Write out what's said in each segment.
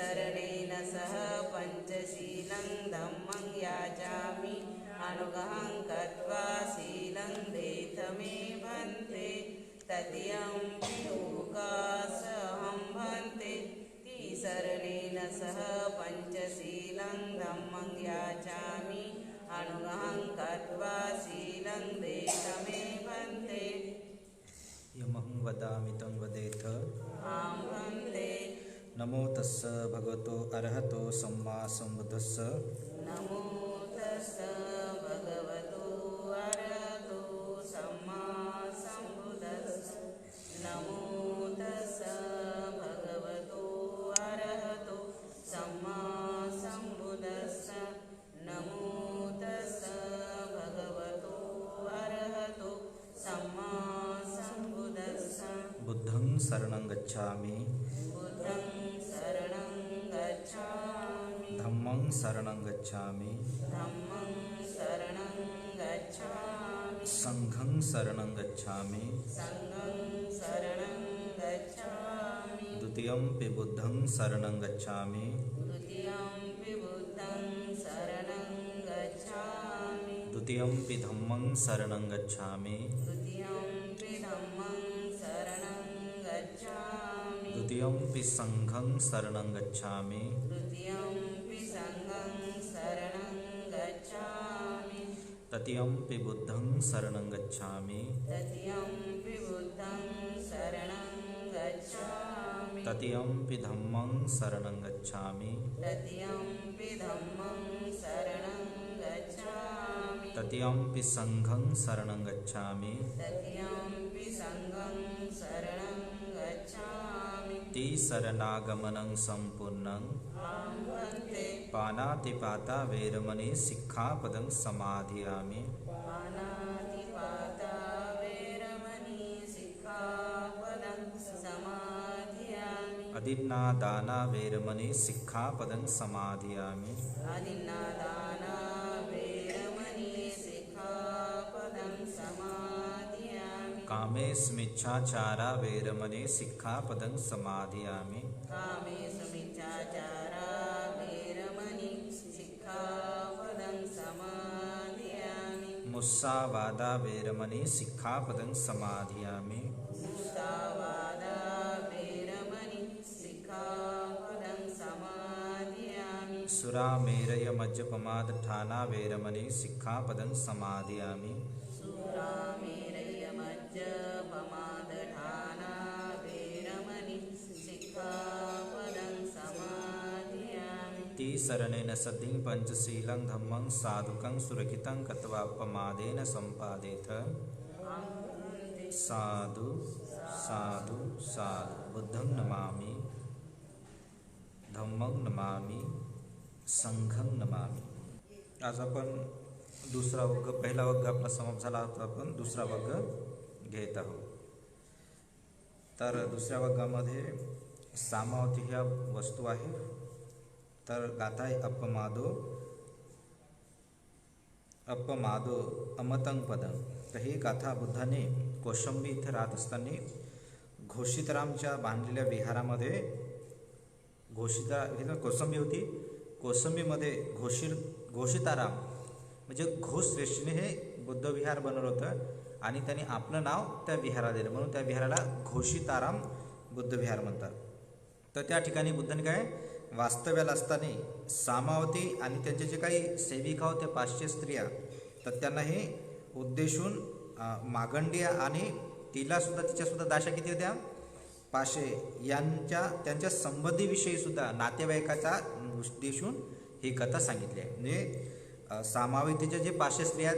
शरणेन सह पञ्चशीलं धम्मं याचामि अनुगहं कृत्वा शीलं देथ मे भन्ते तदीयं विलोकासहं भन्ते शरणेन सह पञ्चशीलं धम्मं याचामि अनुगहं कृत्वा शीलं देथ मे भन्ते यमहं वदामि तं वदेथ आं भन्ते। नमो तस्स भगवतो अरहतो सम्मा सम्बुद्धस्स नमो तस्स भगवतो अरहतो सम्मा सम्बुद्धस्स नमो तस्स भगवतो अरहतो सम्मा सम्बुद्धस्स नमो तस्स भगवतो अरहतो सम्मा सम्बुद्धस्स। बुद्धं शरणं गच्छामि बुद्धं शरणं गच्छामि धम्मं शरणं गच्छामि धम्मं शरणं गच्छामि संघं शरणं गच्छामि संघं शरणं गच्छामि द्वितीयंपि बुद्धं शरणं गच्छामि द्वितीयंपि बुद्धं शरणं गच्छामि द्वितीयंपि धम्मं शरणं गच्छामि द्वितीयंपि धम्मं शरणं गच्छामि द्वितीयंपि संघं शरणं गच्छामि द्वितीयंपि संघं शरणं गच्छामि तृतीयंपि बुद्धं शरणं गच्छामि तृतीयंपि बुद्धं शरणं गच्छामि तृतीयंपि धम्मं शरणं गच्छामि तृतीयंपि धम्मं शरणं गच्छामि तृतीयंपि संघं शरणं गच्छामि तृतीयंपि संघं शरणं गच्छामि शरणागमनं सम्पूर्णं आं भन्ते पानातिपाता वैरमणि सिक्खापदं समाधियामि पानातिपाता वैरमणि सिक्खापदं समाधियामि अदिन्नादाना वैरमणि सिक्खापदं समाधियामि अदिन्नादाना वैरमणि सिक्खापदं समाधियामि कामेस्मिच्छाचारा वैरमणि सिक्खापदं समाधियामि कामेषु मिथ्याचारा वैरमणि सिक्खापदं समाधियामि मुस्सावादा वैरमणि सिक्खापदं समाधियामि मुसावादा वैरमणि सिक्खापदं समाधियामि सुरामेरयमज्जपमादठाना वैरमणि सिक्खापदं समाधियामि सुरामेरयमज्जपमादठाना वैरमणि सिक्खापदं समाधियामि शरणेन सतिं पंचशीलं धम्मं साधुकं सुरक्षितं कृत्वा अपमादेन सम्पादेथ साधु साधु साधु बुद्धं नमामि धम्मं नमामि संघं नमामि। आज आपण दुसरा वर्ग, पहिला वर्ग आपला समाप्त झाला होता, आपण दुसरा वर्ग घेत आहोत। तर दुसऱ्या वर्गामध्ये सामावती ह्या वस्तू आहे, तर गाथा आहे अपमादो अमतं पदं। तर ही गाथा बुद्धाने कौशंबी इथे राहत असताना घोषितरामच्या बांधलेल्या विहारामध्ये, कौसंबी होती, कौसंबीमध्ये घोषिताराम म्हणजे घोष श्रेष्ठीने हे बुद्ध विहार बनवलं होतं आणि त्यांनी आपलं नाव त्या विहाराला दिलं, म्हणून त्या विहाराला घोषिताराम बुद्ध विहार म्हणतात। तर त्या ठिकाणी बुद्धाने काय वास्तव्याला असताना सामावती आणि त्यांचे जे काही सेविका होत्या 500 स्त्रिया, तर त्यांना हे उद्देशून मागंडिय आणि तिच्यासुद्धा दाशा किती होत्या 500 त्यांच्या संबंधीविषयी सुद्धा नातेवाईकाचा उद्देशून ही कथा सांगितली आहे। म्हणजे सामावतीच्या जे 500 स्त्रिया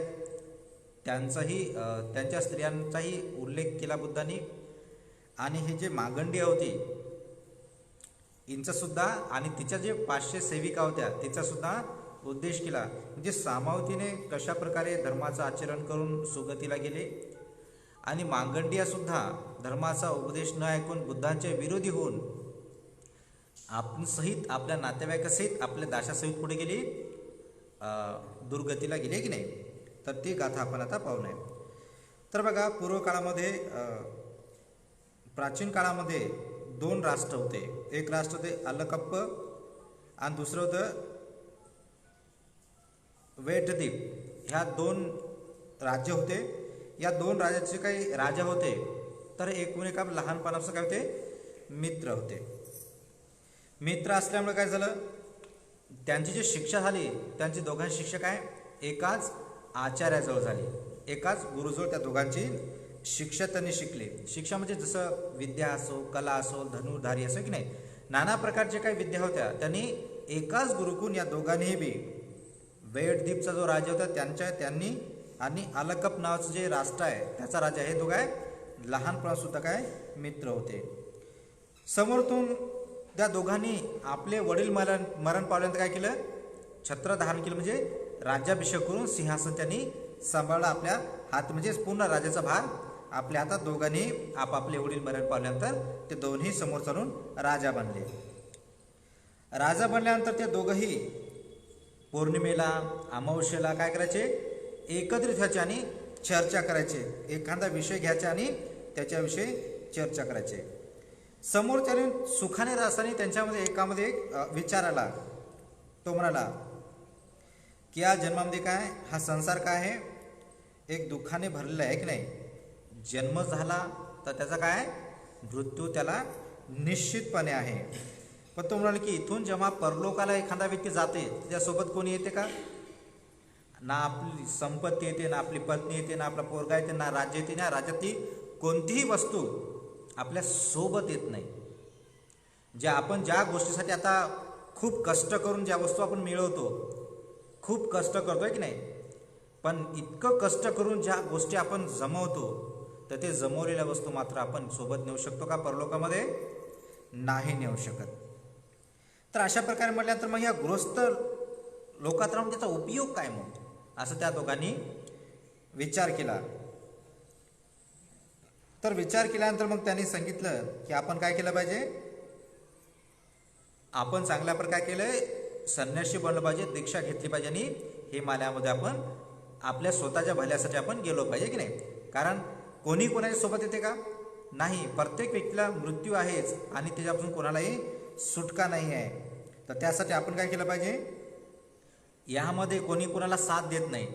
त्यांच्या स्त्रियांचाही उल्लेख केला बुद्धांनी, आणि हे जे मागंडिया होती यांचा सुद्धा, आणि तिच्या जे 500 सेविका होत्या तिचा सुद्धा उद्देश केला। म्हणजे सामावतीने कशा प्रकारे धर्माचं आचरण करून सुगतीला गेले, आणि मागंडिया सुद्धा धर्माचा उपदेश न ऐकून बुद्धांच्या विरोधी होऊन आपण सहित आपल्या नातेवाईकासहित आपल्या दाशासहित पुढे गेली, दुर्गतीला गेले की नाही। तर ती गाथा आपण आता पाहू नये। तर बघा, पूर्व काळामध्ये प्राचीन काळामध्ये 2 राष्ट्र होते। एक राष्ट्र होते अलकप्प आणि दुसरं होतं वेठदीप. ह्या 2 राज्य होते. या 2 राज्याचे काही राजा होते तर एकूण एका लहानपणापासून काय होते, मित्र होते. मित्र असल्यामुळे काय झालं, त्यांची जी शिक्षा झाली त्यांची दोघांची शिक्षा काय, एकाच आचार्याजवळ झाली, एकाच गुरुजवळ त्या दोघांची शिक्षा त्यांनी शिकली. शिक्षा म्हणजे जसं विद्या असो, कला असो, धनुर्धारी असो की नाही, नाना प्रकारच्या काही विद्या होत्या त्यांनी एकाच गुरुकुन या दोघांनीही बी. वेठदीपचा जो राजा होता त्यांनी आणि अलकप नावाचं जे राष्ट्र आहे त्याचा राजा, हे दोघं आहे लहानपणासुद्धा काय मित्र होते. समोरतून त्या दोघांनी आपले वडील मरण पावल्यानंतर काय केलं, छत्र धारण केलं, म्हणजे राज्याभिषेक करून सिंहासन त्यांनी सांभाळलं आपल्या हात, म्हणजे पूर्ण राजाचा भार आपल्या हातात. दोघांनी आपापले वडील मरण पावल्यानंतर ते दोन्ही समोर चालून राजा बनले. राजा बनल्यानंतर ते दोघंही पौर्णिमेला अमावस्येला काय करायचे, एकत्रित व्हायचे आणि चर्चा करायचे. एखादा विषय घ्यायचा आणि त्याच्याविषयी चर्चा करायचे. समोरच्याने सुखाने राहताना त्यांच्यामध्ये एकामध्ये एक विचार आला. तो म्हणाला की या जन्मामध्ये काय, हा संसार काय आहे, एक दुःखाने भरलेला आहे की नाही. जन्म झाला तर त्याचा काय, मृत्यू त्याला निश्चितपणे आहे. पण तो म्हणाला की इथून जेव्हा परलोकाला एखादा व्यक्ती जाते त्याच्यासोबत कोणी येते का, ना आपली संपत्ती येते, ना आपली पत्नी येते, ना आपला पोरगा येते, ना राज्य येते, ना राज्यातली कोणतीही वस्तू आपल्या सोबत येत नाही. ज्या गोष्टीसाठी आता खूप कष्ट करून ज्या वस्तू आपण मिळवतो, खूप कष्ट करतोय की नाही, पण इतकं कष्ट करून ज्या गोष्टी आपण जमवतो तर ते जमवलेल्या वस्तू मात्र आपण सोबत नेऊ शकतो का परलोकामध्ये, नाही नेऊ शकत. तर अशा प्रकारे म्हटल्यानंतर मग या गृहस्थ लोकात राहून त्याचा उपयोग काय मग, असं त्या दोघांनी विचार केला. तर विचार केल्यानंतर मग त्यांनी सांगितलं की आपण काय केलं पाहिजे, आपण चांगल्या प्रकारे केलंय, संन्यासी बनलं पाहिजे, दीक्षा घेतली पाहिजे आणि हिमालयामध्ये आपण आपल्या स्वतःच्या भल्यासाठी आपण गेलो पाहिजे की नाही. कारण कोणी कोणाच्या सोबत येते का, नाही. प्रत्येक व्यक्तीला मृत्यू आहेच आणि त्याच्यापासून कोणालाही सुटका नाही आहे. तर त्यासाठी आपण काय केलं पाहिजे, यामध्ये कोणी कोणाला साथ देत नाही,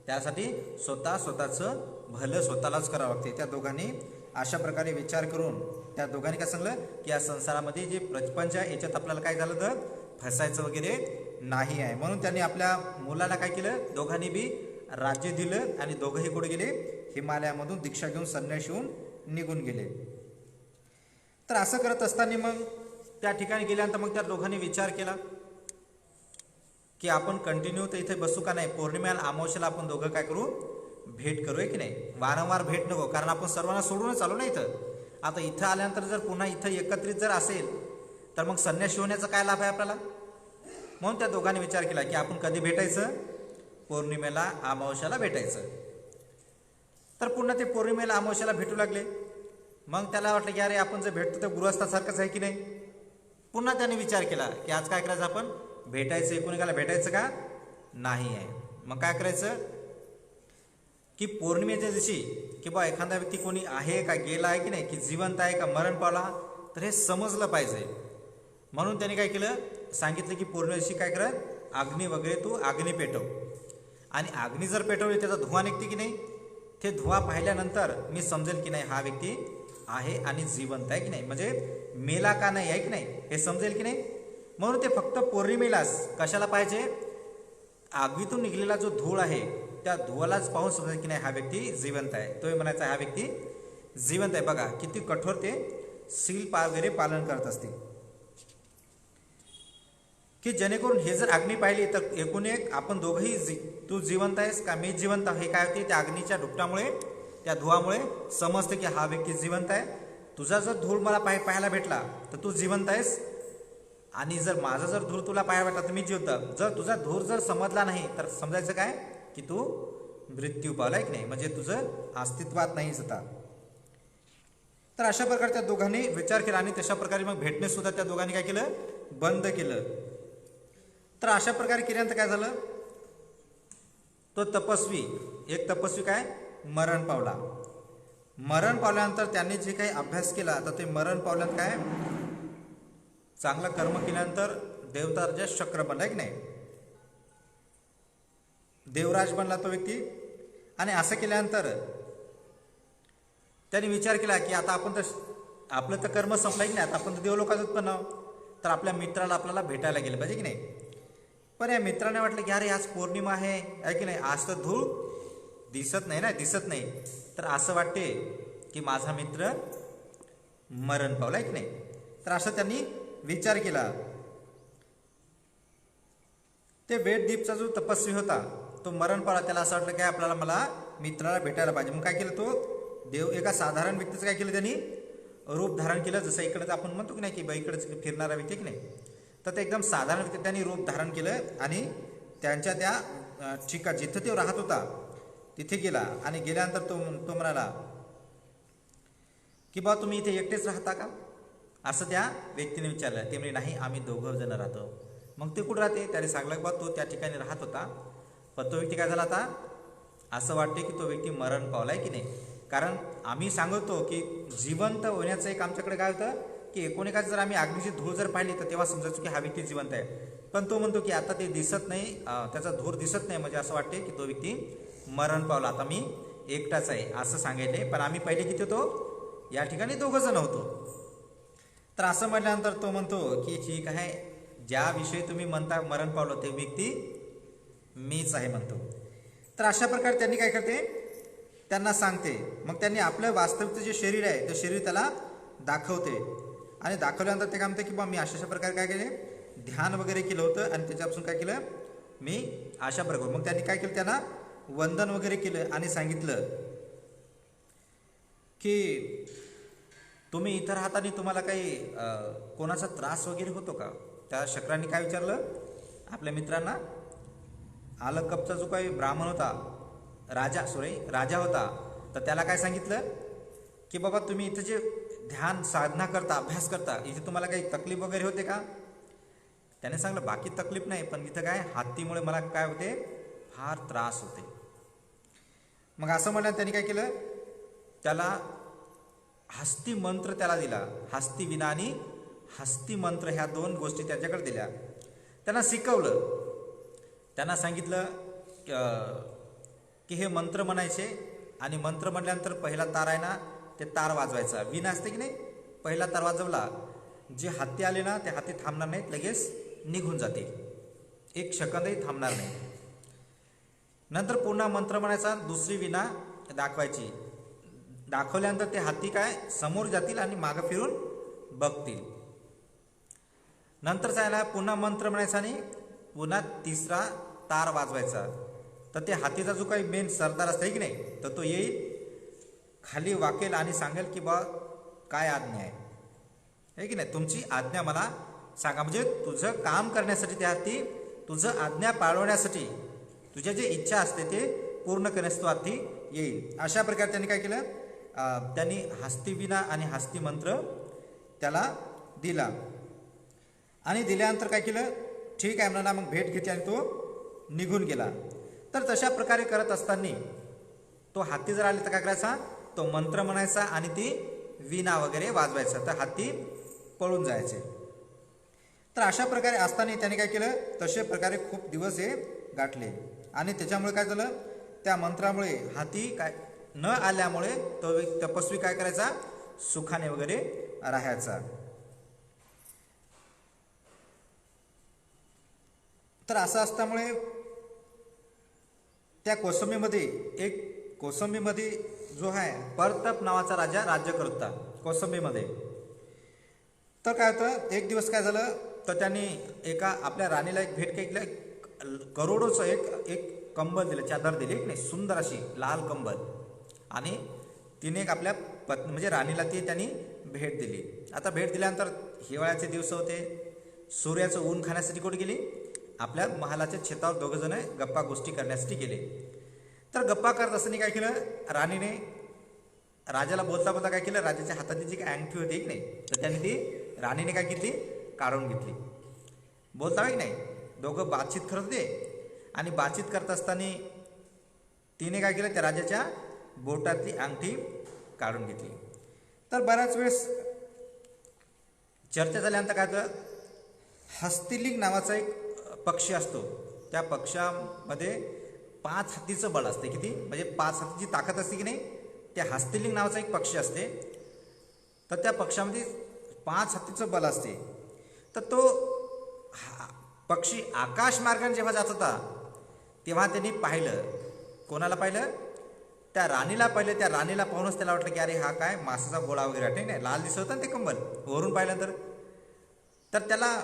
त्यासाठी स्वतःचं भलं स्वतःलाच करावं लागते. त्या दोघांनी अशा प्रकारे विचार करून त्या दोघांनी काय सांगलं की या संसारामध्ये जे प्रपंच आहे याच्यात आपल्याला काय झालं तर फसायचं वगैरे नाही आहे. म्हणून त्यांनी आपल्या मुलाला काय केलं, दोघांनी बी राज्य दिलं आणि दोघंही कुठे गेले, हिमालयामधून दीक्षा घेऊन संन्यासी होऊन निघून गेले. तर असं करत असताना मग त्या ठिकाणी गेल्यानंतर मग त्या दोघांनी विचार केला की आपण कंटिन्यू तर इथे बसू का नाही, पौर्णिमेला अमावस्येला आपण दोघं काय करू, भेट करूया की नाही. वारंवार भेट नको, कारण आपण सर्वांना सोडूनच आलो ना इथं. आता इथं आल्यानंतर जर पुन्हा इथं एकत्रित जर असेल तर मग संन्यासी होण्याचा काय लाभ आहे आपल्याला. म्हणून त्या दोघांनी विचार केला की आपण कधी भेटायचं, पौर्णिमेला अमावस्याला भेटायचं. तर पुन्हा ते पौर्णिमेला अमावस्याला भेटू लागले. मग त्याला वाटलं की अरे आपण जर भेटतो तर गृहस्थासारखंच आहे की नाही. पुन्हा त्याने विचार केला की आज काय करायचं, आपण भेटायचं, एकूण भेटायचं का नाही आहे. मग काय करायचं की पौर्णिमेच्या दिवशी की बा एखादा व्यक्ती कोणी आहे का, गेला आहे की नाही, की जिवंत आहे का मरण पावला, तर हे समजलं पाहिजे. म्हणून त्याने काय केलं, सांगितलं की पौर्णिमे दिवशी काय कर, अग्नी वगैरे तू अग्नी पेटव. आणि अग्नी जर पेटवली त्याचा धुवा निघते की नाही, ते धुवा पाहिल्यानंतर मी समजेल की नाही हा व्यक्ती आहे आणि जिवंत आहे की नाही, म्हणजे मेला का नाही आहे की नाही हे समजेल की नाही. म्हणून ते फक्त पौर्णिमेलाच कशाला पाहिजे, आगीतून निघलेला जो धूळ आहे त्या धुवालाच पाहून समजेल की नाही हा व्यक्ती जिवंत आहे. तो म्हणायचा हा व्यक्ती जिवंत आहे. बघा किती कठोर ते सील वगैरे पालन करत असते, की जेणेकरून हे जर अग्नी पाहिली तर एकूण एक आपण दोघंही तू जिवंत आहेस का मी जिवंत, हे काय होते त्या अग्नीच्या धुपटामुळे, त्या धुवामुळे समजते की हा व्यक्ती जिवंत आहे. तुझा जर धूळ मला पाहायला भेटला तर तू जिवंत आहेस, आणि जर माझा जर धूर तुला पाहायला भेटला तर मी जिवंत. जर तुझा धूर जर समजला नाही तर समजायचं काय की तू मृत्यू पावलाय की नाही, म्हणजे तुझं अस्तित्वात नाहीच होता. तर अशा प्रकारे त्या दोघांनी विचार केला आणि तशा प्रकारे मग भेटणे सुद्धा त्या दोघांनी काय केलं, बंद केलं. तर अशा प्रकारे केल्यानंतर काय झालं, तो तपस्वी, एक तपस्वी काय मरण पावला. मरण पावल्यानंतर त्यांनी जे काही अभ्यास केला तर ते मरण पावल्यानंतर काय, चांगलं कर्म केल्यानंतर देवताराजा शक्र बनला की नाही, देवराज बनला तो व्यक्ती. आणि असं केल्यानंतर त्याने विचार केला की आता आपण तर आपलं तर कर्म संपलं की नाही, आता आपण तर देवलोकात उत्पन्न आहोत, तर आपल्या मित्राला आपल्याला भेटायला गेलं पाहिजे की नाही. पण या मित्राने वाटलं की अरे आज पौर्णिमा आहे की नाही, आज तर धूळ दिसत नाही. तर असं वाटते की माझा मित्र मरण पावलाय की नाही. तर असं त्यांनी विचार केला. ते वेददीपचा जो तपस्वी होता तो मरण पावला. त्याला असं वाटलं की मला मित्राला भेटायला पाहिजे. मग काय केलं, तो देव एका साधारण व्यक्तीचं काय केलं, त्यांनी रूप धारण केलं. जसं इकडे आपण म्हणतो की नाही की इकडेच फिरणारा व्यक्ती की नाही, तर ते एकदम साधारण व्यक्ती त्यांनी रूप धारण केलं आणि त्यांच्या त्या ठिकाण जिथं ते राहत होता तिथे गेला. आणि गेल्यानंतर तो म्हणाला की बा तुम्ही इथे एकटेच राहता का, असं त्या व्यक्तीने विचारलं. ते म्हणजे नाही, आम्ही 2 जण राहतो. मग ते कुठं राहते, त्याने सांगलं की बा तो त्या ठिकाणी राहत होता. पण तो व्यक्ती काय झाला, आता असं वाटते की तो व्यक्ती मरण पावलाय की नाही. कारण आम्ही सांगतो की जिवंत होण्याचं एक आमच्याकडे काय होतं की एकोणिकाच जर आम्ही अग्नीची धूळ जर पाहिली तर तेव्हा समजायचं की हा व्यक्ती जिवंत आहे. पण तो म्हणतो की आता ते दिसत नाही, त्याचा धूर दिसत नाही, म्हणजे असं वाटते की तो व्यक्ती मरण पावला, आता मी एकटाच आहे असं सांगितले. पण आम्ही पहिले किती होतो, या ठिकाणी 2 जण होतो. तर असं म्हटल्यानंतर तो म्हणतो की ठीक आहे, ज्याविषयी तुम्ही म्हणता मरण पावलं ते व्यक्ती मीच आहे म्हणतो. तर अशा प्रकारे त्यांनी काय करते, त्यांना सांगते. मग त्यांनी आपलं वास्तविकचं जे शरीर आहे ते शरीर त्याला दाखवते. आणि दाखवल्यानंतर ते काय म्हणते की बा मी अशा प्रकारे काय केले, ध्यान वगैरे केलं होतं आणि त्याच्यापासून काय केलं मी अशा प्रकारे. मग त्यांनी काय केलं, त्यांना वंदन वगैरे केलं आणि सांगितलं की तुम्ही इथं राहताना तुम्हाला काही कोणाचा त्रास वगैरे होतो का. त्या शक्रांनी काय विचारलं आपल्या मित्रांना. आलकपचा जो काही ब्राह्मण होता, राजा होता, तर त्याला काय सांगितलं की बाबा तुम्ही इथं जे ध्यान साधना करता, अभ्यास करता, इथे तुम्हाला काही तकलीफ वगैरे होते का. त्याने सांगलं बाकी तकलीफ नाही, पण इथं काय हत्तीमुळे मला काय होते, फार त्रास होते. मग असं म्हणलं त्यांनी काय केलं, त्याला हस्ती मंत्र त्याला दिला. हस्ती विना आणि हस्ती मंत्र ह्या 2 गोष्टी त्याच्याकडे दिल्या. त्यांना शिकवलं. त्यांना सांगितलं की हे मंत्र म्हणायचे आणि मंत्र म्हटल्यानंतर पहिला तार आहे ना ते तार वाजवायचा. विण असते की नाही, पहिला तार वाजवला, जे हत्ती आले ना ते हत्ती थांबणार नाहीत, लगेच निघून जातील, 1 सेकंदही थांबणार नाही. नंतर पुन्हा मंत्र म्हणायचा, दुसरी विणा दाखवायची. दाखवल्यानंतर ते हत्ती काय समोर जातील आणि मागं फिरून बघतील. नंतर जायला पुन्हा मंत्र म्हणायचा आणि पुन्हा 3रा तार वाजवायचा. तर ते हातीचा जो काही मेन सरदार असतं की नाही, तर तो येईल, खाली वाकेल आणि सांगेल की बा काय आज्ञा आहे की नाही, तुमची आज्ञा मला सांगा. म्हणजे तुझं काम करण्यासाठी त्या हत्ती, तुझं आज्ञा पाळवण्यासाठी तुझ्या जे इच्छा असते ते पूर्ण करण्यास तो हत्ती येईल. अशा प्रकारे त्यांनी काय केलं, त्यांनी हस्तीविना आणि हस्ती मंत्र त्याला दिला. आणि दिल्यानंतर काय केलं, ठीक आहे म्हणा, मग भेट घेतली आणि तो निघून गेला. तर तशा प्रकारे करत असताना तो हत्ती जर आले तर काय करायचा, तो मंत्र म्हणायचा आणि ती विणा वगैरे वाजवायचा, तर हत्ती पळून जायचे. तर अशा प्रकारे असताना त्याने काय केलं, तशा प्रकारे खूप दिवस हे गाठले. आणि त्याच्यामुळे काय झालं, त्या मंत्रामुळे हाती काय न आल्यामुळे तो तपस्वी काय करायचा, सुखाने वगैरे राहायचा. तर असं असल्यामुळे त्या कोसंबीमध्ये जो आहे परतप नावाचा राजा राज्य करत होता कोसंबीमध्ये. तर काय होतं, एक दिवस काय झालं, तर त्यांनी एका आपल्या राणीला एक भेट केली, करोडोचं एक कंबल दिलं, चादर दिली, एक नाही सुंदर अशी लाल कंबल. आणि तिने एक आपल्या म्हणजे राणीला ती त्यांनी भेट दिली. आता भेट दिल्यानंतर हिवाळ्याचे दिवस होते, सूर्याचं ऊन खाण्यासाठी कुठे गेली, आपल्या महालाच्या छतावर 2 जण गप्पा गोष्टी करण्यासाठी गेले. तर गप्पा करत असताना काय केलं, राणीने राजाला बोलता बोलता काय केलं, राजाच्या हाताची जी काय अंगठी होती की नाही, तर त्याने ती राणीने काय घेतली, काढून घेतली. बोलता की नाही, दोघं बातचीत करत होते. आणि बातचीत करत असताना तिने काय केलं, त्या राजाच्या बोटातली अंगठी काढून घेतली. तर बऱ्याच वेळेस चर्चा झाल्यानंतर काय होतं, हस्तिलिंग नावाचा एक पक्षी असतो. त्या पक्षामध्ये 5 हत्तीचं बळ असते. किती म्हणजे 5 हत्तीची ताकद असते की नाही. त्या हस्तिलिंग नावाचा एक पक्षी असते. तर त्या पक्षामध्ये 5 हत्तीचं बल असते. तर तो पक्षी आकाश मार्गाने जेव्हा जात होता तेव्हा त्यांनी पाहिलं. कोणाला पाहिलं? त्या राणीला पाहिलं. त्या राणीला पाहूनच त्याला वाटलं की अरे हा काय मासाचा गोळा वगैरे वाटते नाही, लाल दिसत होता ना ते कंबल वरून पाहिलं. तर त्याला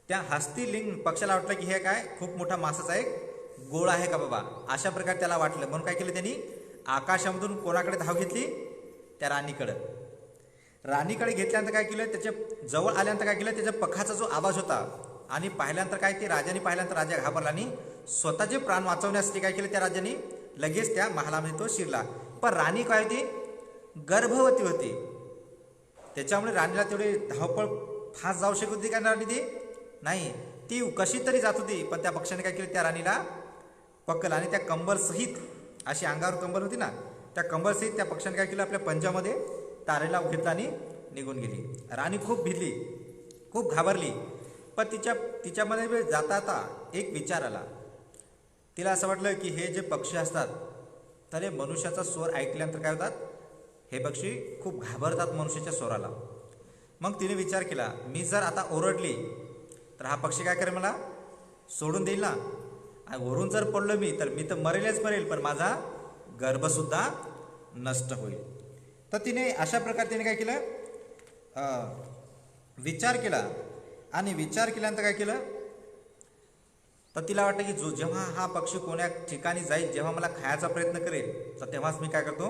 त्या हस्तिलिंग पक्षाला वाटलं की हे काय खूप मोठा मासाचा एक गोळा आहे का बाबा, अशा प्रकारे त्याला वाटलं. म्हणून काय केलं त्यांनी, आकाशामधून कोणाकडे धाव घेतली? त्या राणीकडं. राणीकडे घेतल्यानंतर काय केलं, त्याच्या जवळ आल्यानंतर काय केलं, त्याच्या पखाचा जो आवाज होता आणि पाहिल्यानंतर काय ते राजाने पाहिल्यानंतर राजा घाबरला आणि स्वतःचे प्राण वाचवण्यासाठी काय केलं त्या राजाने, लगेच त्या महालामध्ये तो शिरला. पण राणी काय होती, गर्भवती होती. त्याच्यामुळे राणीला तेवढी धावपळ फास्ट जाऊ शकत होती का राणी? ती नाही, ती कशी तरी जात होती. पण त्या पक्षाने काय केलं, त्या राणीला पकडलं आणि त्या कंबल सहित, अशी अंगावर कंबल होती ना, त्या कंबल सहित त्या पक्षाने काय केलं, आपल्या पंजामध्ये तारेला घेतला आणि निघून गेली. राणी खूप भिजली, खूप घाबरली. पण तिच्यामध्ये जाता जाता एक विचार आला. तिला असं वाटलं की हे जे पक्षी असतात तर हे मनुष्याचा स्वर ऐकल्यानंतर काय होतात, हे पक्षी खूप घाबरतात मनुष्याच्या स्वराला. मग तिने विचार केला, मी जर आता ओरडली तर हा पक्षी काय करेल, मला सोडून देईल ना. आणि वरून जर पडलो मी तर मरेलच मरेल, पण माझा गर्भसुद्धा नष्ट होईल. तर तिने अशा प्रकारे तिने काय केलं, विचार केला. आणि विचार केल्यानंतर काय केलं, तर तिला वाटतं की जेव्हा हा पक्षी कोण्या ठिकाणी जाईल, जेव्हा मला खायचा प्रयत्न करेल, तर तेव्हाच मी काय करतो,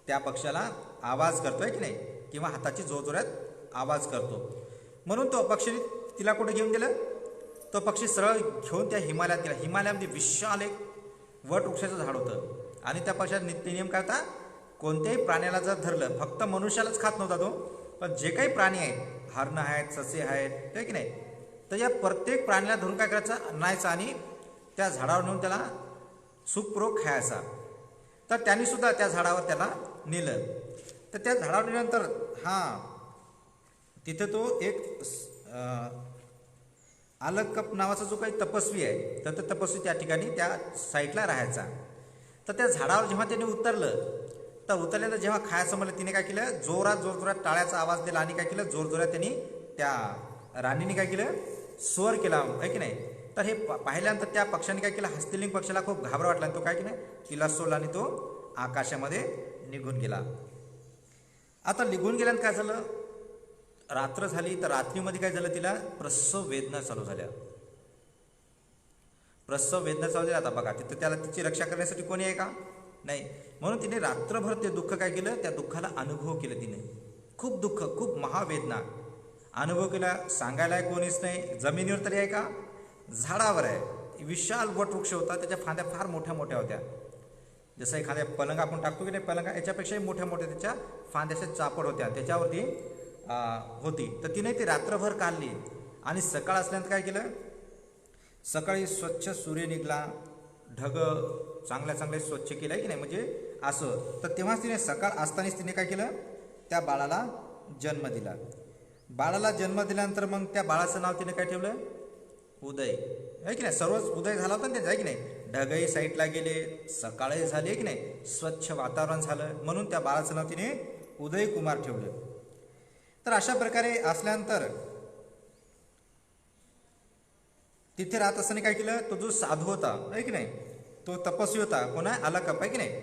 त्या पक्षाला आवाज करतोय की नाही, किंवा हाताची जोरजोरात आवाज करतो. म्हणून तो पक्षी तिला कुठे घेऊन गेलं, तो पक्षी सरळ घेऊन त्या हिमालयात गेला. हिमालयामध्ये विशाल एक वट वृक्षाचं झाड होतं. आणि त्या पक्षाचा नियम काय होता, कोणत्याही प्राण्याला जर धरलं, फक्त मनुष्यालाच खात नव्हता तो, पण जे काही प्राणी आहेत, हरणं आहेत, ससे आहेत, ते की नाही, तर या प्रत्येक प्राण्याला धरून काय करायचं, आणायचं आणि त्या झाडावर नेऊन त्याला सुखपूर्वक खायचा. तर त्यांनी सुद्धा त्या झाडावर त्याला नेलं. तर त्या झाडावर नेल्यानंतर तिथे तो एक अलकप नावाचा जो काही तपस्वी आहे, तर तो तपस्वी त्या ठिकाणी त्या साईडला राहायचा. तर त्या झाडावर जेव्हा त्याने उतरलं, तर उतरल्यानंतर जेव्हा खायचं म्हणलं, तिने काय केलं, जोरात टाळ्याचा आवाज दिला आणि काय केलं, जोरजोरात त्यांनी त्या राणीने काय केलं, स्वर केला आहे की नाही. तर हे पाहिल्यानंतर त्या पक्षाने काय केलं, हस्तिलिंग पक्षाला खूप घाबरा वाटला आणि तो काय केलं, तिला सोडला आणि तो आकाशामध्ये निघून गेला. आता निघून गेल्यानंतर काय झालं, रात्र झाली. तर रात्रीमध्ये काय झालं, तिला प्रसव वेदना चालू झाल्या. आता बघा, तिथं त्याला तिची रक्षा करण्यासाठी कोणी आहे का, नाही. म्हणून तिने रात्रभर ते दुःख काय केलं, त्या दुःखाला अनुभव केलं. तिने खूप दुःख, खूप महावेदना अनुभव केला. सांगायला कोणीच नाही. जमिनीवर तरी आहे का, झाडावर आहे. विशाल वटवृक्ष होता, त्याच्या फांद्या फार मोठ्या मोठ्या होत्या. जसं एखाद्या पलंग आपण टाकतो की नाही, पलंगा याच्यापेक्षाही मोठ्या मोठ्या त्याच्या फांद्याच्या चापड होत्या, त्याच्यावरती होती. तर तिने ती रात्रभर काढली. आणि सकाळ असल्यानंतर काय केलं, सकाळी स्वच्छ सूर्य निघाला, ढग चांगले स्वच्छ केलं की नाही, म्हणजे असं. तर तेव्हाच तिने सकाळ असतानाच तिने काय केलं, त्या बाळाला जन्म दिला. बाळाला जन्म दिल्यानंतर मग त्या बाळाचं नाव तिने काय ठेवलं, उदय, आहे की नाही. सर्वच उदय झाला होता ना त्याचा, आहे की नाही. ढगही साईडला गेले, सकाळही झाली की नाही, स्वच्छ वातावरण झालं. म्हणून त्या बाळाचं नाव तिने उदय कुमार ठेवलं. तर अशा प्रकारे असल्यानंतर तिथे राहत असताना काय केलं, तो जो साधू होता, आहे की नाही, तो तपस्वी होता, कोण आहे, अलकप, आहे की नाही.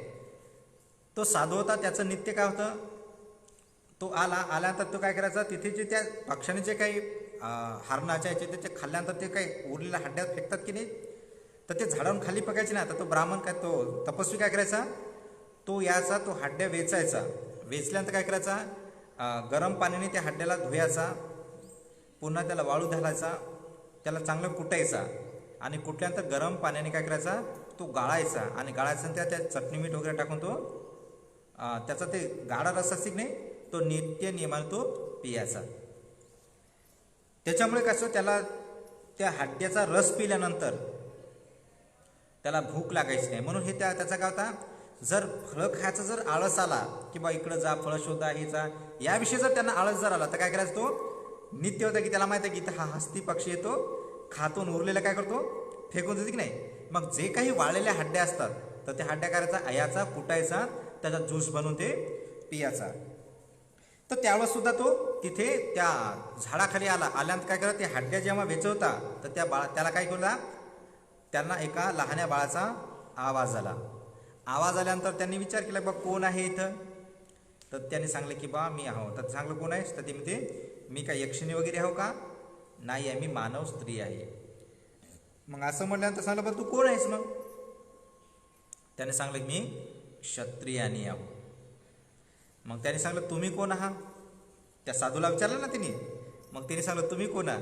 तो साधू होता, त्याचं नित्य काय होतं, तो आल्यानंतर तो काय करायचा, तिथे जे त्या पक्षाने जे काही हरणाच्या याचे त्याचे खाल्ल्यानंतर ते काही उरलेल्या हड्ड्यात फेकतात की नाही, तर ते झाडावरून खाली पकायचे ना. तर तो ब्राह्मण काय, तो तपस्वी काय करायचा, तो याचा तो हड्ड्या वेचायचा. वेचल्यानंतर काय करायचा, गरम पाण्याने त्या हड्ड्याला धुयाचा, पुन्हा त्याला वाळू घालायचा, त्याला चांगलं कुटायचा आणि कुटल्यानंतर गरम पाण्याने काय करायचा, तो गाळायचा. आणि गाळायचा त्या चटणी मीठ वगैरे टाकून तो त्याचा ते गाढा रस असते की नाही, तो नित्य नियमाने तो पियाचा. त्याच्यामुळे कसं, त्याला त्या हड्ड्याचा रस पिल्यानंतर त्याला भूक लागायची नाही. म्हणून हे त्याचा काय होता, जर फळं खायचा जर आळस आला, की बा इकडं जा, फळं शोधा, हे जा, याविषयी जर त्यांना आळस जर आला, तर काय करायचं, तो नित्य होतं की त्याला माहिती आहे की इथं हा हस्ती पक्षी येतो, खातो आणि उरलेला काय करतो, फेकून देतो की नाही. मग जे काही वाळलेल्या हड्ड्या असतात तर त्या हड्ड्या करायचा, याचा कुटायचा, त्याचा ज्यूस बनवून ते पियाचा. तर त्यावेळेस सुद्धा तो तिथे त्या झाडाखाली आल्यानंतर काय करा, ते हड्ड्या जेव्हा वेचवता तर त्याला काय केला, त्यांना एका लहान्या बाळाचा आवाज आला. आवाज आल्यानंतर त्यांनी विचार केला बा कोण आहे इथं. तर त्यांनी सांगलं की बा मी आहो. तर सांगलं कोण आहेस, तर ते म्हणते मी काय यक्षिणी वगैरे आहो का, नाही आहे, मी मानव स्त्री आहे. मग असं म्हटल्यानंतर सांगलं बरं तू कोण आहेस. मग त्याने सांगलं मी क्षत्रियानी आहो. मग त्याने सांगलं तुम्ही कोण आहात, त्या साधूला विचारलं ना तिने. मग तिने सांगलं तुम्ही कोण आहात,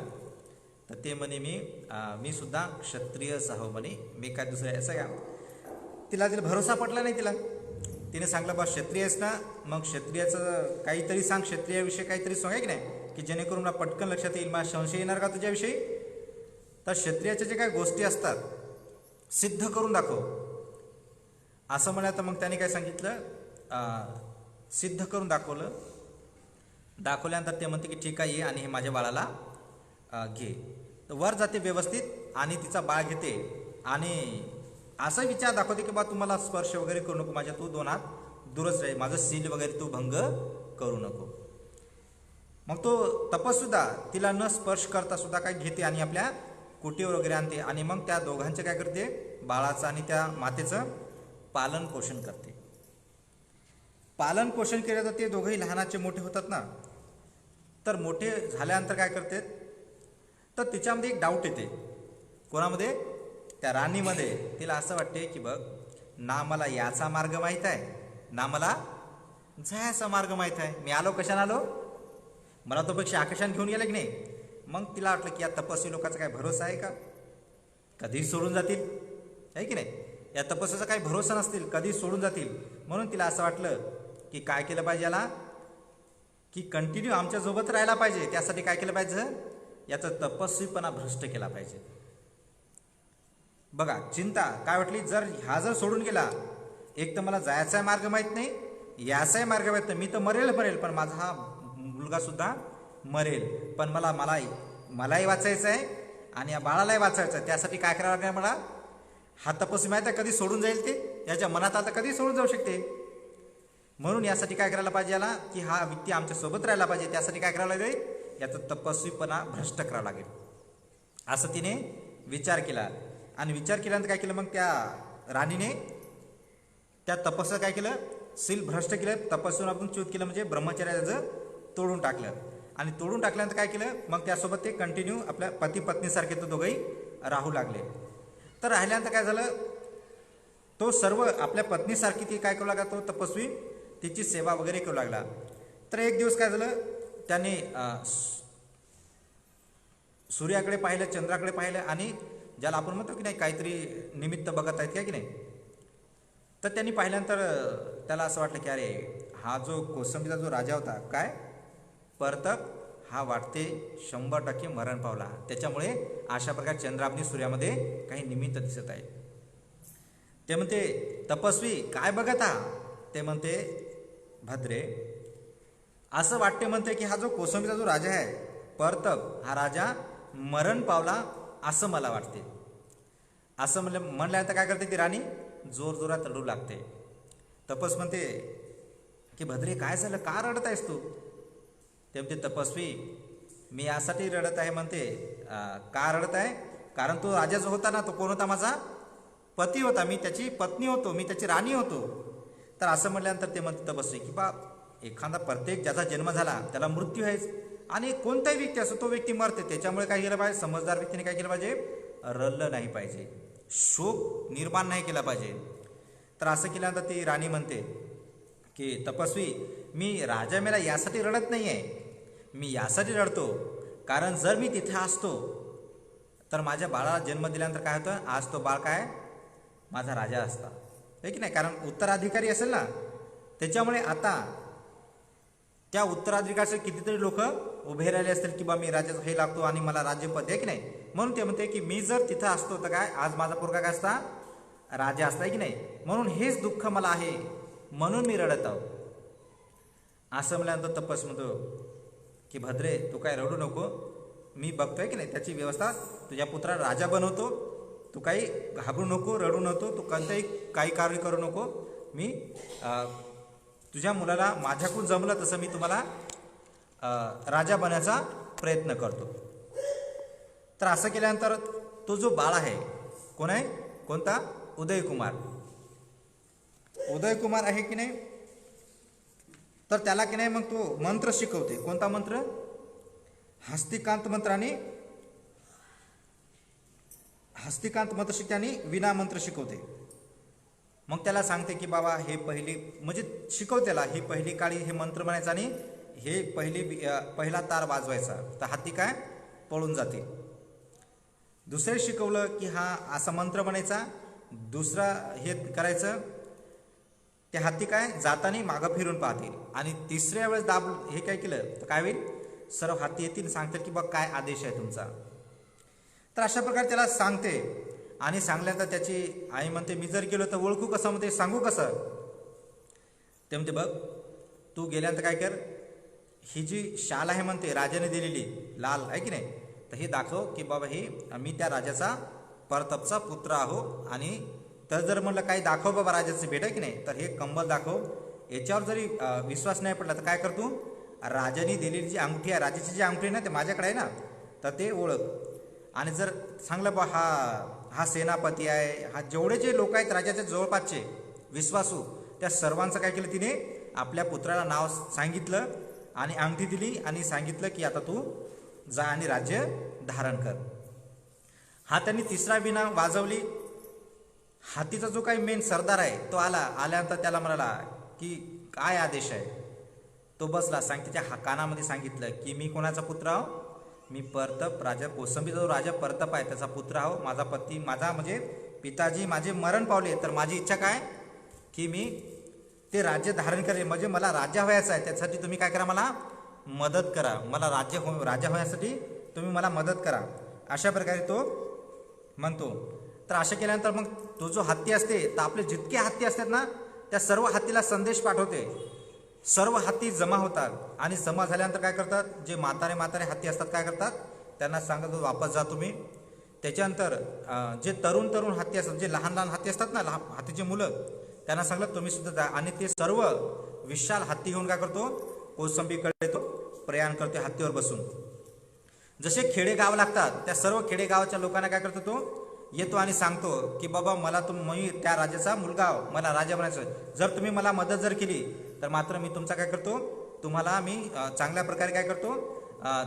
तर ते म्हणे मी सुद्धा क्षत्रियच आहो म्हणे, मी काय दुसरं असं का. तिला भरोसा पटला नाही तिला. तिने सांगलं बा क्षत्रिय आहेस ना, मग क्षत्रियाचं काहीतरी सांग, क्षत्रियाविषयी काहीतरी सांग की नाही, की जेणेकरून मला पटकन लक्षात येईल, मला संशय येणार का तुझ्याविषयी. तर क्षत्रियाच्या जे काही गोष्टी असतात सिद्ध करून दाखव असं म्हणाल. तर मग त्याने काय सांगितलं, सिद्ध करून दाखवल्यानंतर ते म्हणते की ठीक आहे ये आणि हे माझ्या बाळाला घे. तर वर जाते व्यवस्थित आणि तिचा बाळ घेते आणि असा विचार दाखवते की बा तुम्हाला स्पर्श वगैरे करू नको, माझ्या तू 2 हात दूरच राहील, माझं सील वगैरे तू भंग करू नको. मग तो तपसुद्धा तिला न स्पर्श करता सुद्धा काय घेते आणि आपल्या कुटीवर वगैरे आणते आणि मग त्या दोघांचे काय करते, बाळाचं आणि त्या मातेचं पालन पोषण करते. पालन पोषण केलं तर ते दोघंही लहानाचे मोठे होतात ना. तर मोठे झाल्यानंतर काय करते, तर तिच्यामध्ये एक डाऊट येते. कोणामध्ये, त्या राणीमध्ये. तिला असं वाटते की बघ ना मला याचा मार्ग माहीत आहे ना मला जायचा मार्ग माहीत आहे, मी आलो कशाने आलो, मला तो पेक्षा आकाशाने घेऊन गेला की नाही. मग तिला वाटलं की या तपस्वी लोकांचा काय भरोसा आहे का, कधी सोडून जातील, आहे की नाही. या तपस्याचा काही भरोसा नसतील, कधी सोडून जातील. म्हणून तिला असं वाटलं की काय केलं पाहिजे याला, की कंटिन्यू आमच्यासोबत राहायला पाहिजे. त्यासाठी काय केलं पाहिजे, याचा तपस्वीपणा भ्रष्ट केला पाहिजे. बघा चिंता काय वाटली, जर सोडून गेला, एक तर मला जायचा मार्ग माहीत नाही, याचाही मार्ग माहीत नाही, मी तर मरेल, पण माझा हा मुलगा सुद्धा मरेल, पण मलाही वाचायचं आहे आणि या बाळालाही वाचायचं आहे. त्यासाठी काय करावं लागेल मला, हा तपस्वी माहीत आहे कधी सोडून जाईल, ते याच्या मनात आलं तर कधी सोडून जाऊ शकते. म्हणून यासाठी काय करायला पाहिजे याला, की हा व्यक्ती आमच्यासोबत राहायला पाहिजे. त्यासाठी काय करावं लागेल, याचा तपस्वीपणा भ्रष्ट करावा लागेल. असं तिने विचार केला आणि विचार केल्यानंतर काय केलं, मग त्या राणीने त्या तपस्या काय केलं, सील भ्रष्ट केलं, तपस्वीनं आपण च्यूत केलं, म्हणजे ब्रह्मचर्याचं तोडून टाकलं. आणि तोडून टाकल्यानंतर काय केलं, मग त्यासोबत ते कंटिन्यू आपल्या पती पत्नीसारखे तो दोघंही राहू लागले. तर राहिल्यानंतर काय झालं, तो सर्व आपल्या पत्नीसारखी ती काय करू लागला, तो तपस्वी तिची सेवा वगैरे करू लागला. तर एक दिवस काय झालं, त्याने सूर्याकडे पाहिलं, चंद्राकडे पाहिलं आणि ज्याला आपण म्हणतो की नाही काहीतरी निमित्त बघत आहेत काय की नाही. तर त्यांनी पाहिल्यानंतर त्याला असं वाटलं की अरे हा जो कोसंबीचा जो राजा होता काय परतप, हा वाटते 100% मरण पावला. त्याच्यामुळे अशा प्रकारे चंद्राग्नी सूर्यामध्ये काही निमित्त दिसत आहे. ते म्हणते तपस्वी काय बघत आहात, ते म्हणते भद्रे असं वाटते, म्हणते की हा जो कोसंबीचा जो राजा आहे परतप, हा राजा मरण पावला असं मला वाटते. असं म्हणल्यानंतर काय करते ती राणी, जोरजोरात रडू लागते. तपस म्हणते की भद्रे काय झालं, का रडत आहेस तू. ते म्हणते तपस्वी मी यासाठी रडत आहे, म्हणते का रडत आहे, कारण तो राजा जो होता ना, तो कोण होता, माझा पती होता, मी त्याची पत्नी होतो, मी त्याची राणी होतो. तर असं म्हटल्यानंतर ते म्हणते तपस्वी की बा एखादा प्रत्येक ज्याचा जन्म झाला त्याला मृत्यू आहेच, आणि कोणताही व्यक्ती असो तो व्यक्ती मरते. त्याच्यामुळे काय केलं पाहिजे, समजदार व्यक्तीने काय केलं पाहिजे, रडलं नाही पाहिजे, शोक निर्माण नाही केला पाहिजे. तर असं केल्यानंतर ती राणी म्हणते की तपस्वी मी राजा मेला यासाठी रडत नाही आहे, मी यासाठी रडतो कारण जर मी तिथे असतो तर माझ्या बाळाला जन्म दिल्यानंतर काय होतं, आज तो बाळ काय माझा राजा असता, आहे की नाही, कारण उत्तराधिकारी असेल ना. त्याच्यामुळे आता त्या उत्तराधिकाऱ्याचे कितीतरी लोक उभे राहिले असतील की बा मी राजाचं हे लागतो आणि मला राज्यपद आहे की नाही. म्हणून ते म्हणते की मी जर तिथं असतो तर काय आज माझा पोरगा काय असता, राजा असता की नाही. म्हणून हेच दुःख मला आहे, म्हणून मी रडत आहो. असं म्हणल्यानंतर तपस म्हणतो की भद्रे तू काय रडू नको, मी बघतोय की नाही त्याची व्यवस्था, तुझ्या पुत्राला राजा बनवतो, तू काही घाबरू नको, रडू नको, तू कोणतंही काही कार्य करू नको, मी तुझ्या मुलाला माझ्याकडून जमलं तसं मी तुम्हाला राजा बनण्याचा प्रयत्न करतो. तर असं केल्यानंतर तो जो बाळ आहे कोण आहे, कोणता, उदयकुमार. उदयकुमार आहे की नाही, तर त्याला की नाही मग तो मंत्र शिकवते. कोणता मंत्र, हस्तिकांत मंत्र आणि हस्तिकांत मंत्र शिकते आणि विना मंत्र शिकवते. मग त्याला सांगते की बाबा हे पहिली म्हणजे शिकव त्याला, ही पहिली काळी हे मंत्र म्हणायचं आणि हे पहिला तार वाजवायचा, तर हाती काय पळून जाते. दुसरे शिकवलं की हा असा मंत्र म्हणायचा, दुसरा हे करायचं, ते हाती काय जाताना मागं फिरून पाहतील, आणि तिसऱ्या वेळेस हे काय केलं तर काय होईल, सर्व हाती येतील, सांगतील की बा काय आदेश आहे तुमचा. तर अशा प्रकारे त्याला सांगते, आणि सांगल्यानंतर त्याची आई म्हणते मी जर गेलो तर ओळखू कसं, म्हणते सांगू कसं. ते म्हणते बघ तू गेल्यानंतर काय कर, ही जी शाल आहे म्हणते राजाने दिलेली लाल आहे की नाही, तर हे दाखव की बाबा हे मी त्या राजाचा परतपचा पुत्र आहो, आणि तर जर म्हटलं काही दाखव बाबा राजाचं भेट आहे की नाही, तर हे कंबल दाखव. याच्यावर जरी विश्वास नाही पडला तर काय कर तू, राजाने दिलेली जी अंगठी आहे, राजाची जी अंगठी आहे ना ते माझ्याकडे आहे ना, तर ते ओळख. आणि जर सांगलं बा हा सेनापती आहे, हा जेवढे जे लोक आहेत राजाच्या जवळपासचे विश्वासू, त्या सर्वांचं काय केलं तिने, आपल्या पुत्राला नाव सांगितलं आणि अंगठी दिली आणि सांगितलं की आता तू जा आणि राज्य धारण कर. हा त्यांनी तिसरा विणा वाजवली. हातीचा जो काही मेन सरदार आहे तो आल्यानंतर त्याला म्हणाला की काय आदेश आहे. तो बसला, त्याच्या कानामध्ये सांगितलं की मी कोणाचा पुत्र आहो, मी परतप राजा कोसंबीचा जो राजा परतप आहे त्याचा पुत्र आहो. माझा पती म्हणजे पिताजी माझे मरण पावले, तर माझी इच्छा काय की मी ते राज्य धारण करेन, म्हणजे मला राज्य व्हायचं आहे, त्यासाठी तुम्ही काय करा, मला मदत करा, मला राजा होण्यासाठी तुम्ही मला मदत करा. अशा प्रकारे तो म्हणतो. तर असं केल्यानंतर मग तो जो हत्ती असते, तर आपले जितके हत्ती असतात ना त्या सर्व हत्तीला संदेश पाठवते. सर्व हत्ती जमा होतात, आणि जमा झाल्यानंतर काय करतात, जे म्हातारे हत्ती असतात काय करतात, त्यांना सांगत वापस जा तुम्ही. त्याच्यानंतर जे तरुण हत्ती असतात, जे लहान हत्ती असतात ना, हत्तीचे मुलं, त्यांना सांगलं तुम्ही सुद्धा जा. आणि ते सर्व विशाल हत्ती घेऊन काय करतो, कोसंबीकडे तो प्रयाण करतो हत्तीवर बसून. जसे खेडेगाव लागतात त्या सर्व खेडेगावाच्या लोकांना काय करतो, तो येतो आणि सांगतो की बाबा मला मी त्या राजाचा मुलगा आहो, मला राजा बनायचं, जर तुम्ही मला मदत जर केली तर मात्र मी तुमचा काय करतो, तुम्हाला मी चांगल्या प्रकारे काय करतो,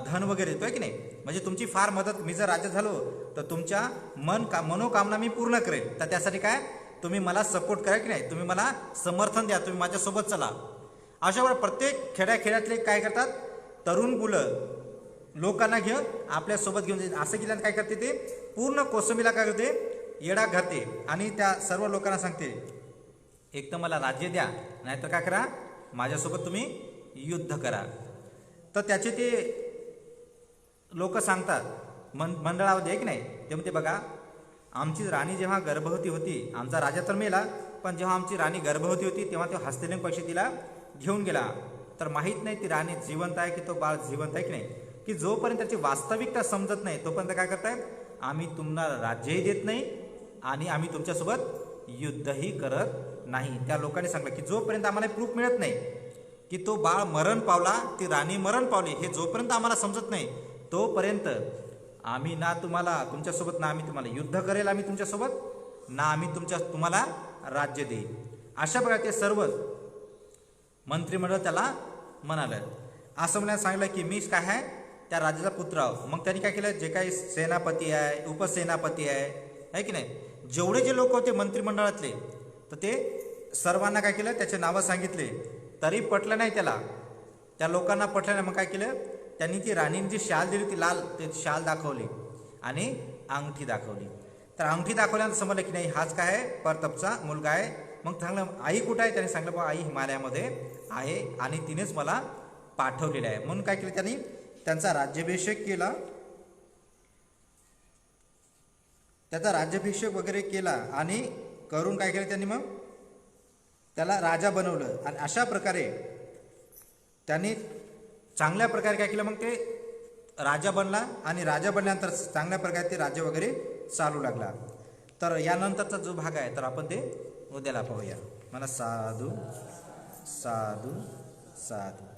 धन वगैरे देतोय की नाही, म्हणजे तुमची फार मदत, मी जर राजा झालो तर तुमच्या मनोकामना मी पूर्ण करेल. तर त्यासाठी काय तुम्ही मला सपोर्ट करा की नाही, तुम्ही मला समर्थन द्या, तुम्ही माझ्यासोबत चला. अशा वेळी प्रत्येक खेड्यातले काय करतात, तरुण मुलं लोकांना घेऊन आपल्यासोबत घेऊन जाईल. असं केल्यानं काय करते, ते पूर्ण कोसंबीला काय करते, येडा घालते, आणि त्या सर्व लोकांना सांगते एक तर मला राज्य द्या, नाहीतर काय करा, माझ्यासोबत तुम्ही युद्ध करा. तर त्याचे ते लोक सांगतात मंडळामध्ये की नाही, ते म्हणते बघा आमची राणी जेव्हा गर्भवती होती, आमचा राजा तर मेला, पण जेव्हा आमची राणी गर्भवती होती तेव्हा तो हस्तलिंग पक्षी तिला घेऊन गेला. तर माहीत नाही ती राणी जिवंत आहे की तो बाळ जिवंत आहे की नाही, की जोपर्यंत त्याची वास्तविकता समजत नाही तोपर्यंत काय करतायत, आम्ही तुम्हाला राज्यही देत नाही आणि आम्ही तुमच्यासोबत युद्धही करत नाही. त्या लोकांनी सांगलं की जोपर्यंत आम्हाला प्रूफ मिळत नाही की तो बाळ मरण पावला, ती राणी मरण पावली, हे जोपर्यंत आम्हाला समजत नाही तोपर्यंत आम्ही तुमच्यासोबत ना आम्ही तुम्हाला युद्ध करेल, आम्ही तुमच्यासोबत ना आम्ही तुम्हाला राज्य देईल. अशा प्रकारे ते सर्व मंत्रिमंडळ त्याला म्हणालं. असं म्हणायला सांगलं की मी काय आहे, त्या राजाचा पुत्र आहो. मग त्यांनी काय केलं, जे काही सेनापती आहे, उपसेनापती आहे की नाही, जेवढे जे लोक होते मंत्रिमंडळातले, तर ते सर्वांना काय केलं, त्याचे नावं सांगितले. तरी पटलं नाही त्याला, त्या लोकांना पटलं नाही. मग काय केलं, त्यांनी ती राणीने जी शाल दिली ती लाल, ते शाल दाखवली आणि अंगठी दाखवली. तर अंगठी दाखवल्यानंतर समजलं की नाही हाच काय आहे, परतपचा मुलगा आहे. मग सांगलं आई कुठं आहे, त्यांनी सांगलं बा आई हिमालयामध्ये आहे आणि तिनेच मला पाठवलेलं आहे. म्हणून काय केलं, त्यांनी त्यांचा राज्याभिषेक केला, त्याचा राज्याभिषेक वगैरे केला आणि करून काय केलं त्यांनी, मग त्याला राजा बनवलं. आणि अशा प्रकारे त्यांनी चांगल्या प्रकारे काय केलं, मग ते राजा बनला आणि राजा बनल्यानंतर चांगल्या प्रकारे ते राज्य वगैरे चालू लागला. तर यानंतरचा जो भाग आहे तर आपण ते उद्याला पाहूया. म्हणा साधू साधू साधू.